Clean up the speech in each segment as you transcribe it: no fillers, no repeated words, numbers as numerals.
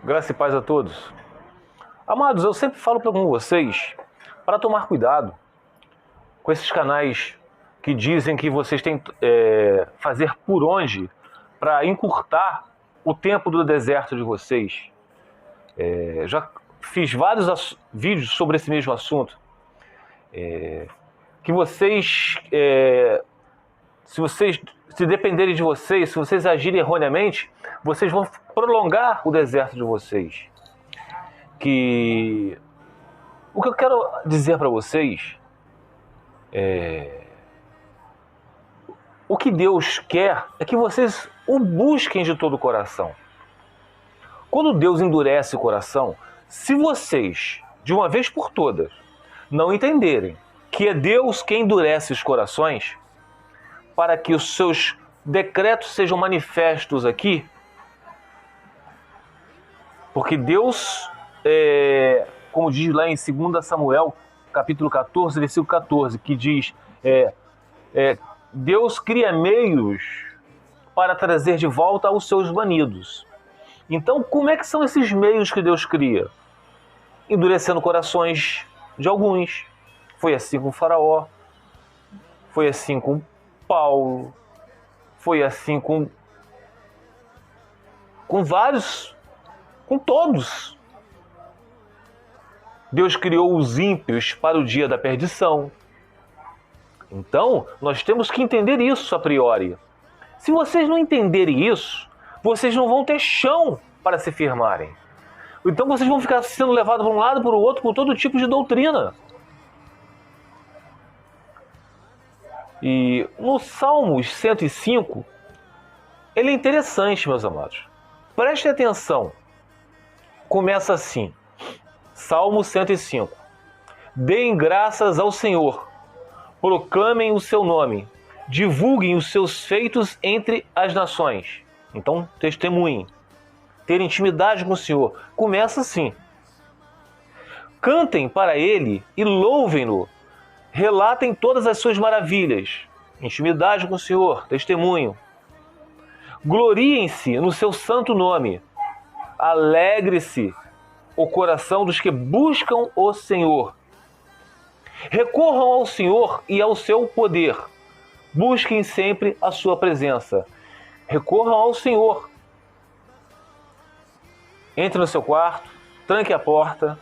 Graça e paz a todos. Amados, eu sempre falo com vocês para tomar cuidado com esses canais que dizem que vocês têm fazer por onde para encurtar o tempo do deserto de vocês. Já fiz vários vídeos sobre esse mesmo assunto. Que vocês, se dependerem de vocês, se vocês agirem erroneamente, vocês vão prolongar o deserto de vocês. O que eu quero dizer para vocês o que Deus quer é que vocês o busquem de todo o coração. Quando Deus endurece o coração, se vocês, de uma vez por todas, não entenderem que é Deus quem endurece os corações, para que os seus decretos sejam manifestos aqui, porque Deus, como diz lá em 2 Samuel, capítulo 14, versículo 14, que diz, Deus cria meios para trazer de volta aos seus banidos. Então, como é que são esses meios que Deus cria? Endurecendo corações de alguns. Foi assim com Faraó, foi assim com Paulo, foi assim com vários, com todos. Deus criou os ímpios para o dia da perdição. Então, nós temos que entender isso a priori. Se vocês não entenderem isso, vocês não vão ter chão para se firmarem. Então vocês vão ficar sendo levados para um lado, para o outro, por todo tipo de doutrina. E no Salmos 105, ele é interessante, meus amados. Prestem atenção. Começa assim. Salmo 105. Deem graças ao Senhor. Proclamem o seu nome. Divulguem os seus feitos entre as nações. Então, testemunhem. Ter intimidade com o Senhor. Começa assim. Cantem para Ele e louvem-no. Relatem todas as suas maravilhas. Intimidade com o Senhor. Testemunho. Gloriem-se no seu santo nome. Alegre-se o coração dos que buscam o Senhor. Recorram ao Senhor e ao seu poder. Busquem sempre a sua presença. Recorram ao Senhor. Entre no seu quarto, tranque a porta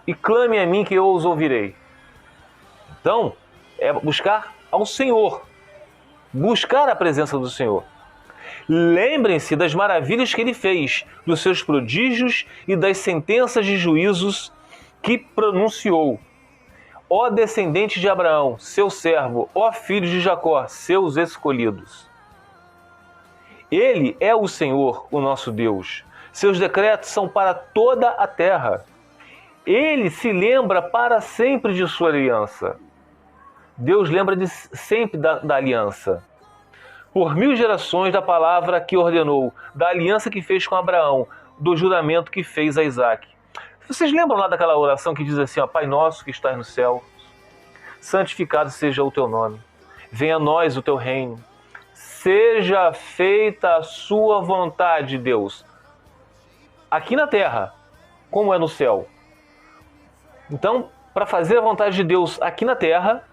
e clame a mim que eu os ouvirei. Então, é buscar ao Senhor. Buscar a presença do Senhor. Lembrem-se das maravilhas que Ele fez, dos seus prodígios e das sentenças de juízos que pronunciou. Ó descendente de Abraão, seu servo, ó filhos de Jacó, seus escolhidos. Ele é o Senhor, o nosso Deus. Seus decretos são para toda a terra. Ele se lembra para sempre de sua aliança. Deus lembra sempre da aliança. Por 1000 gerações da palavra que ordenou, da aliança que fez com Abraão, do juramento que fez a Isaque. Vocês lembram lá daquela oração que diz assim, ó, Pai nosso que estás no céu, santificado seja o teu nome, venha a nós o teu reino, seja feita a sua vontade, Deus, aqui na terra, como é no céu. Então, para fazer a vontade de Deus aqui na terra,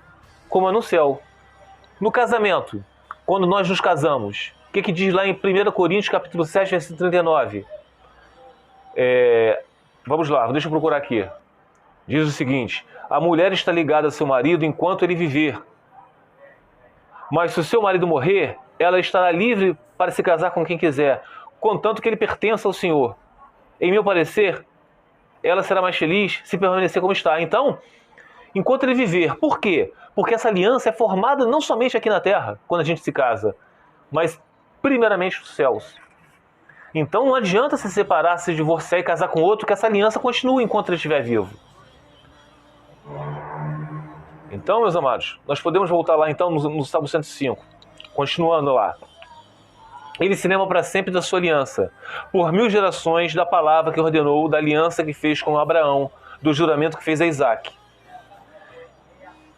como é no céu. No casamento, quando nós nos casamos, o que diz lá em 1 Coríntios, capítulo 7, versículo 39? Vamos lá, deixa eu procurar aqui. Diz o seguinte, a mulher está ligada ao seu marido enquanto ele viver. Mas se o seu marido morrer, ela estará livre para se casar com quem quiser, contanto que ele pertença ao Senhor. Em meu parecer, ela será mais feliz se permanecer como está. Então, enquanto ele viver. Por quê? Porque essa aliança é formada não somente aqui na terra, quando a gente se casa, mas primeiramente nos céus. Então não adianta se separar, se divorciar e casar com outro, que essa aliança continue enquanto ele estiver vivo. Então, meus amados, nós podemos voltar lá então no Salmo 105. Continuando lá. Ele se lembra para sempre da sua aliança, por 1000 gerações da palavra que ordenou, da aliança que fez com Abraão, do juramento que fez a Isaque.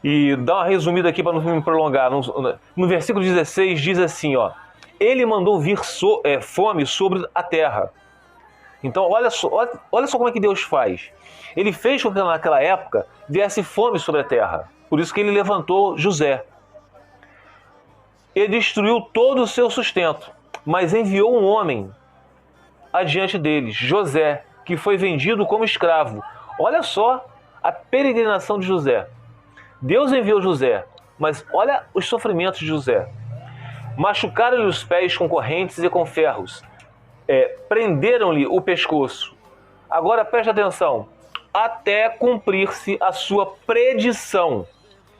E dá uma resumida aqui para não me prolongar. No versículo 16 diz assim, ó, Ele mandou vir fome sobre a terra Então, olha só como é que Deus faz. Ele fez com que naquela época viesse fome sobre a terra. Por isso que ele levantou José. Ele destruiu todo o seu sustento, mas enviou um homem adiante deles, José, que foi vendido como escravo. Olha só a peregrinação de José. Deus enviou José, mas olha os sofrimentos de José. Machucaram-lhe os pés com correntes e com ferros. Prenderam-lhe o pescoço. Agora preste atenção. Até cumprir-se a sua predição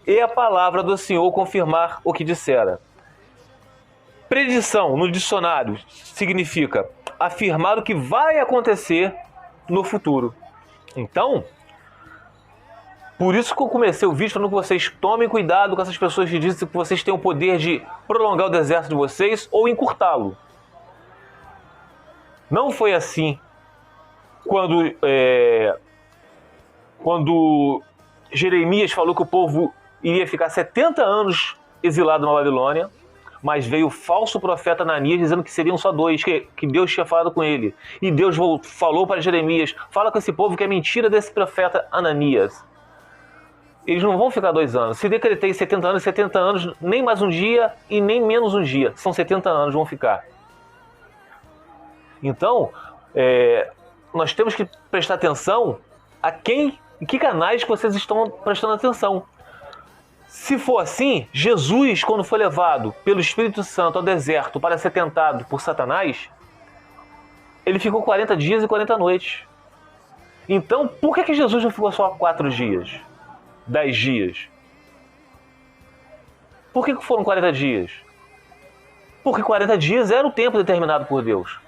e a palavra do Senhor confirmar o que dissera. Predição, no dicionário, significa afirmar o que vai acontecer no futuro. Então, por isso que eu comecei o vídeo falando que vocês tomem cuidado com essas pessoas que dizem que vocês têm o poder de prolongar o deserto de vocês ou encurtá-lo. Não foi assim quando Jeremias falou que o povo iria ficar 70 anos exilado na Babilônia, mas veio o falso profeta Ananias dizendo que seriam só 2, que Deus tinha falado com ele. E Deus falou para Jeremias, fala com esse povo que é mentira desse profeta Ananias. Eles não vão ficar 2 anos. Se decretei 70 anos, nem mais um dia e nem menos um dia. São 70 anos, vão ficar. Então, nós temos que prestar atenção a em que canais que vocês estão prestando atenção. Se for assim, Jesus, quando foi levado pelo Espírito Santo ao deserto para ser tentado por Satanás, ele ficou 40 dias e 40 noites. Então, por que Jesus não ficou só 4 dias? 10 dias? Por que foram 40 dias? Porque 40 dias era o tempo determinado por Deus.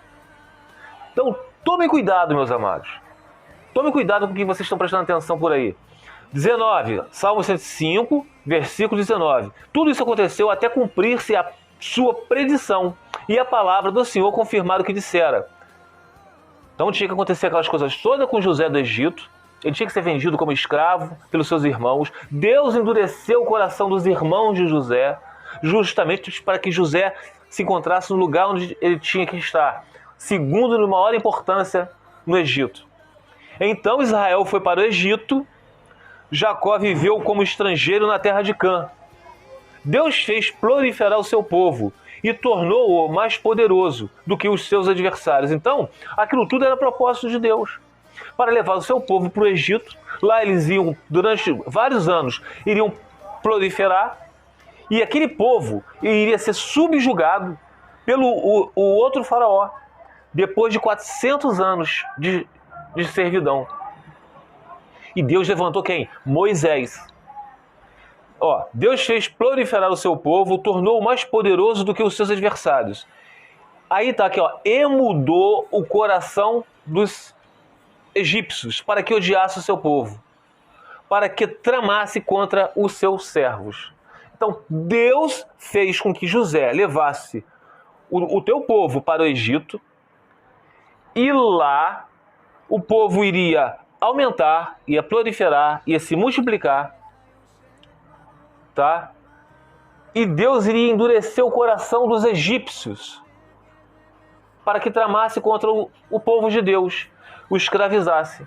Então, tomem cuidado, meus amados. Tomem cuidado com o que vocês estão prestando atenção por aí. 19, Salmo 105, versículo 19. Tudo isso aconteceu até cumprir-se a sua predição e a palavra do Senhor confirmar o que dissera. Então tinha que acontecer aquelas coisas todas com José do Egito. Ele tinha que ser vendido como escravo pelos seus irmãos. Deus endureceu o coração dos irmãos de José, justamente para que José se encontrasse no lugar onde ele tinha que estar, segundo de maior importância no Egito. Então Israel foi para o Egito. Jacó viveu como estrangeiro na terra de Cã. Deus fez proliferar o seu povo e tornou-o mais poderoso do que os seus adversários. Então, aquilo tudo era propósito de Deus, para levar o seu povo para o Egito. Lá eles iam, durante vários anos, iriam proliferar, e aquele povo iria ser subjugado pelo o outro faraó, depois de 400 anos de servidão. E Deus levantou quem? Moisés. Deus fez proliferar o seu povo, tornou-o mais poderoso do que os seus adversários. Aí está aqui, e mudou o coração dos egípcios para que odiasse o seu povo, para que tramasse contra os seus servos. Então Deus fez com que José levasse o teu povo para o Egito, e lá o povo iria aumentar, ia proliferar, ia se multiplicar, tá? E Deus iria endurecer o coração dos egípcios para que tramasse contra o povo de Deus, o escravizasse.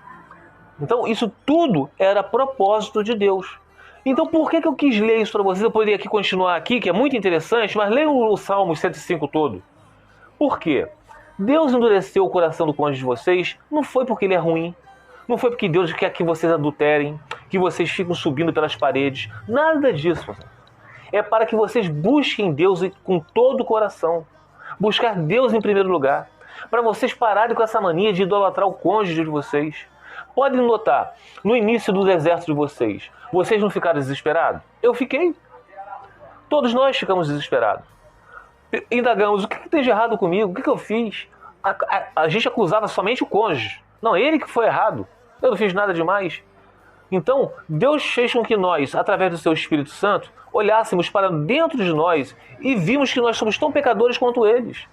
Então isso tudo era propósito de Deus. Então por que eu quis ler isso para vocês? Eu poderia aqui continuar aqui, que é muito interessante, mas leiam o Salmo 105 todo. Por quê? Deus endureceu o coração do cônjuge de vocês, não foi porque ele é ruim, não foi porque Deus quer que vocês adulterem, que vocês fiquem subindo pelas paredes. Nada disso. É para que vocês busquem Deus com todo o coração. Buscar Deus em primeiro lugar. Para vocês pararem com essa mania de idolatrar o cônjuge de vocês. Podem notar, no início do deserto de vocês não ficaram desesperados? Eu fiquei. Todos nós ficamos desesperados. Indagamos, o que tem de errado comigo? O que eu fiz? A gente acusava somente o cônjuge. Não, ele que foi errado. Eu não fiz nada demais. Então, Deus fez com que nós, através do seu Espírito Santo, olhássemos para dentro de nós e vimos que nós somos tão pecadores quanto eles.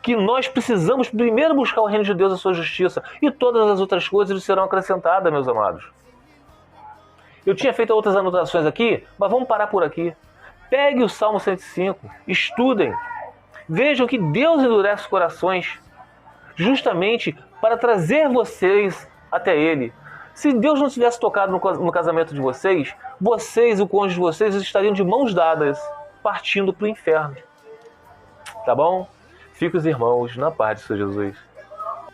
Que nós precisamos primeiro buscar o reino de Deus, a sua justiça, e todas as outras coisas lhe serão acrescentadas, meus amados. Eu tinha feito outras anotações aqui, mas vamos parar por aqui. Pegue o Salmo 105, estudem, vejam que Deus endurece os corações justamente para trazer vocês até Ele. Se Deus não tivesse tocado no casamento de vocês, vocês e o cônjuge de vocês estariam de mãos dadas, partindo para o inferno. Tá bom? Fique os irmãos na paz de Senhor Jesus.